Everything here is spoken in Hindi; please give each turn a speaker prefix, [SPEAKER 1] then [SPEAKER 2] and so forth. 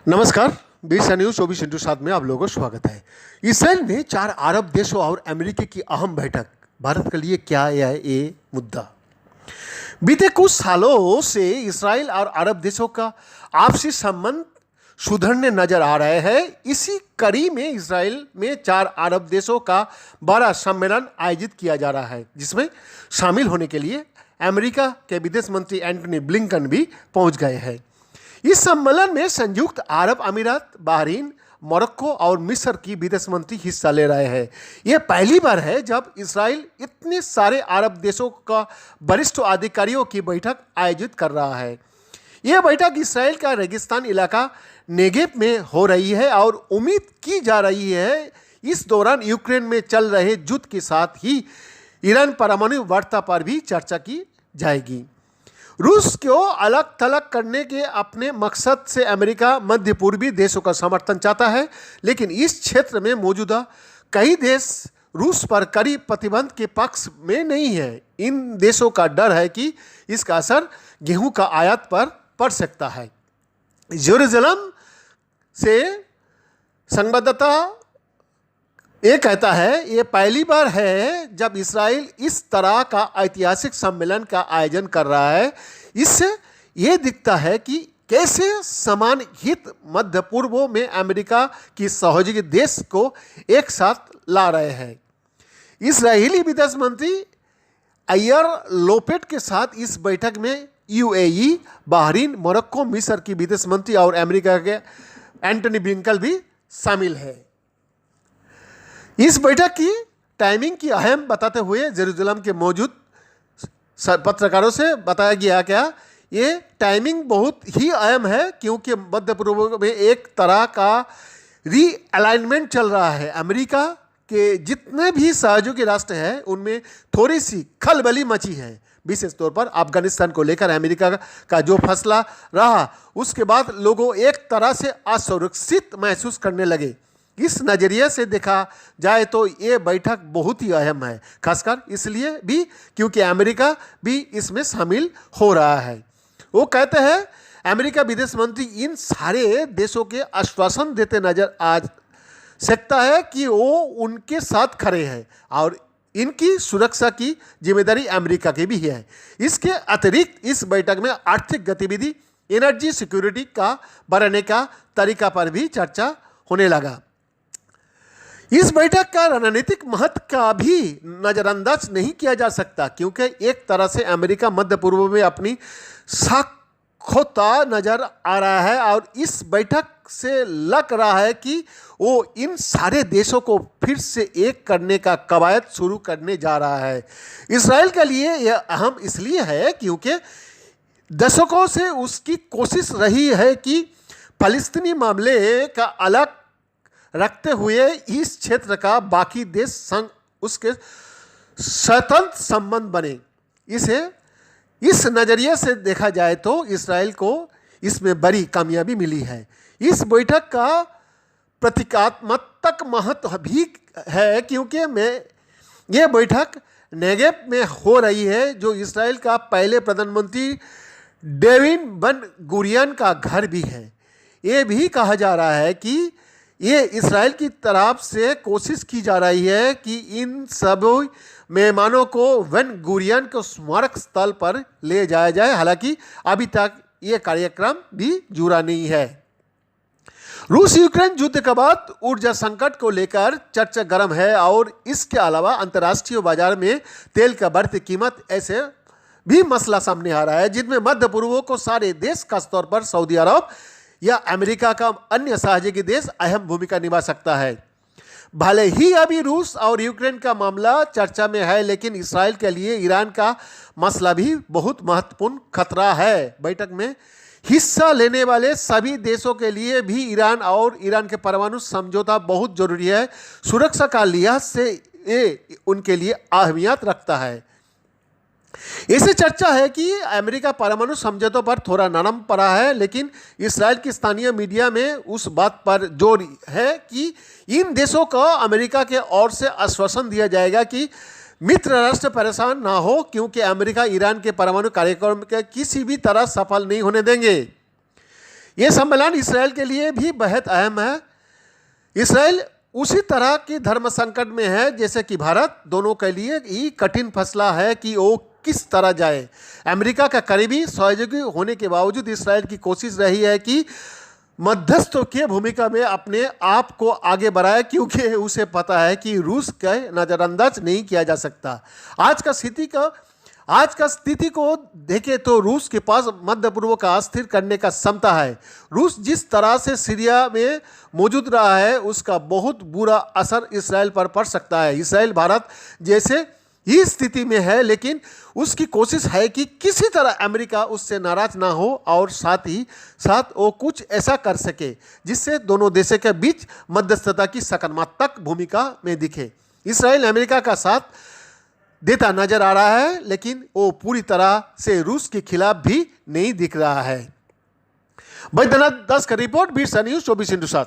[SPEAKER 1] नमस्कार। बीस न्यूज 24/7 में आप लोगों को स्वागत है। इसराइल में 4 अरब देशों और अमेरिका की अहम बैठक, भारत के लिए क्या है ये मुद्दा। बीते कुछ सालों से इसराइल और अरब देशों का आपसी संबंध सुधरने नजर आ रहे हैं। इसी कड़ी में इसराइल में 4 अरब देशों का बड़ा सम्मेलन आयोजित किया जा रहा है, जिसमें शामिल होने के लिए अमेरिका के विदेश मंत्री एंटनी ब्लिंकन भी पहुंच गए हैं। इस सम्मेलन में संयुक्त अरब अमीरात, बहरीन, मोरक्को और मिस्र की विदेश मंत्री हिस्सा ले रहे हैं। यह पहली बार है जब इसराइल इतने सारे अरब देशों का वरिष्ठ अधिकारियों की बैठक आयोजित कर रहा है। यह बैठक इसराइल का रेगिस्तान इलाका नेगेव में हो रही है और उम्मीद की जा रही है इस दौरान यूक्रेन में चल रहे युद्ध के साथ ही ईरान परमाणु वार्ता पर भी चर्चा की जाएगी। रूस को अलग थलग करने के अपने मकसद से अमेरिका मध्य पूर्वी देशों का समर्थन चाहता है, लेकिन इस क्षेत्र में मौजूदा कई देश रूस पर कड़ी प्रतिबंध के पक्ष में नहीं है। इन देशों का डर है कि इसका असर गेहूं का आयात पर पड़ सकता है। जेरूसलम से संवाददाता ये कहता है, ये पहली बार है जब इसराइल इस तरह का ऐतिहासिक सम्मेलन का आयोजन कर रहा है। इससे ये दिखता है कि कैसे समान हित मध्य पूर्व में अमेरिका की सहयोगी देश को एक साथ ला रहे हैं। इस्राएली विदेश मंत्री याइर लैपिड के साथ इस बैठक में यूएई, बहरीन, मोरक्को, मिस्र की विदेश मंत्री और अमेरिका के एंटनी ब्लिंकन भी शामिल है। इस बैठक की टाइमिंग की अहम बताते हुए जेरूसलम के मौजूद पत्रकारों से बताया गया क्या ये टाइमिंग बहुत ही अहम है, क्योंकि मध्य पूर्व में एक तरह का रीअलाइनमेंट चल रहा है। अमेरिका के जितने भी सहयोगी राष्ट्र हैं उनमें थोड़ी सी खलबली मची है, विशेष तौर पर अफगानिस्तान को लेकर अमेरिका का जो फैसला रहा उसके बाद लोगों एक तरह से असुरक्षित महसूस करने लगे। इस नज़रिए से देखा जाए तो ये बैठक बहुत ही अहम है, खासकर इसलिए भी क्योंकि अमेरिका भी इसमें शामिल हो रहा है। वो कहते हैं अमेरिका विदेश मंत्री इन सारे देशों के आश्वासन देते नजर आ सकता है कि वो उनके साथ खड़े हैं और इनकी सुरक्षा की जिम्मेदारी अमेरिका की भी है। इसके अतिरिक्त इस बैठक में आर्थिक गतिविधि, एनर्जी सिक्योरिटी का बढ़ाने का तरीका पर भी चर्चा होने लगा। इस बैठक का रणनीतिक महत्व का भी नज़रअंदाज नहीं किया जा सकता, क्योंकि एक तरह से अमेरिका मध्य पूर्व में अपनी साख खोता नजर आ रहा है और इस बैठक से लग रहा है कि वो इन सारे देशों को फिर से एक करने का कवायद शुरू करने जा रहा है। इसराइल के लिए यह अहम इसलिए है क्योंकि दशकों से उसकी कोशिश रही है कि फलस्तीनी मामले का अलग रखते हुए इस क्षेत्र का बाकी देश संग उसके स्वतंत्र संबंध बने। इस नज़रिए से देखा जाए तो इसराइल को इसमें बड़ी कामयाबी मिली है। इस बैठक का प्रतीकात्मक महत्व भी है, क्योंकि ये बैठक नेगेव में हो रही है, जो इसराइल का पहले प्रधानमंत्री डेविड बन गुरियन का घर भी है। ये भी कहा जा रहा है कि ये इसराइल की तरफ से कोशिश की जा रही है कि इन सभी मेहमानों को बेन गुरियन को स्मारक स्थल पर ले जाया जाए। हालांकि अभी तक ये कार्यक्रम भी जुड़ा नहीं है। रूस यूक्रेन युद्ध के बाद ऊर्जा संकट को लेकर चर्चा गर्म है और इसके अलावा अंतर्राष्ट्रीय बाजार में तेल का बढ़ती कीमत ऐसे भी मसला सामने आ रहा है, जिनमें मध्य पूर्व को सारे देश, खासतौर पर सऊदी अरब या अमेरिका का अन्य सहयोगी देश अहम भूमिका निभा सकता है। भले ही अभी रूस और यूक्रेन का मामला चर्चा में है, लेकिन इसराइल के लिए ईरान का मसला भी बहुत महत्वपूर्ण खतरा है। बैठक में हिस्सा लेने वाले सभी देशों के लिए भी ईरान और ईरान के परमाणु समझौता बहुत जरूरी है। सुरक्षा का लिहाज से ये उनके लिए अहमियत रखता है। ऐसे चर्चा है कि अमेरिका परमाणु समझौतों पर थोड़ा नरम पड़ा है, लेकिन इसराइल की स्थानीय मीडिया में उस बात पर जोर है कि इन देशों को अमेरिका के ओर से आश्वासन दिया जाएगा कि मित्र राष्ट्र परेशान ना हो, क्योंकि अमेरिका ईरान के परमाणु कार्यक्रम के किसी भी तरह सफल नहीं होने देंगे। ये सम्मेलन इसराइल के लिए भी बेहद अहम है। इसराइल उसी तरह की धर्म संकट में है जैसे कि भारत। दोनों के लिए ये कठिन फैसला है कि वो किस तरह जाए। अमेरिका का करीबी सहयोगी होने के बावजूद इसराइल की कोशिश रही है कि मध्यस्थों की भूमिका में अपने आप को आगे बढ़ाए, क्योंकि उसे पता है कि रूस का नज़रअंदाज नहीं किया जा सकता। आज का स्थिति को देखें तो रूस के पास मध्य पूर्व का अस्थिर करने का क्षमता है। रूस जिस तरह से सीरिया में मौजूद रहा है उसका बहुत बुरा असर इसराइल पर पड़ सकता है। इसराइल भारत जैसे ही स्थिति में है, लेकिन उसकी कोशिश है कि किसी तरह अमेरिका उससे नाराज ना हो और साथ ही साथ वो कुछ ऐसा कर सके जिससे दोनों देशों के बीच मध्यस्थता की सकारात्मक भूमिका में दिखे। इसराइल अमेरिका का साथ देता नजर आ रहा है, लेकिन वो पूरी तरह से रूस के खिलाफ भी नहीं दिख रहा है। बैद्यनाथ दास का रिपोर्ट, बीरसा न्यूज़ 24/7।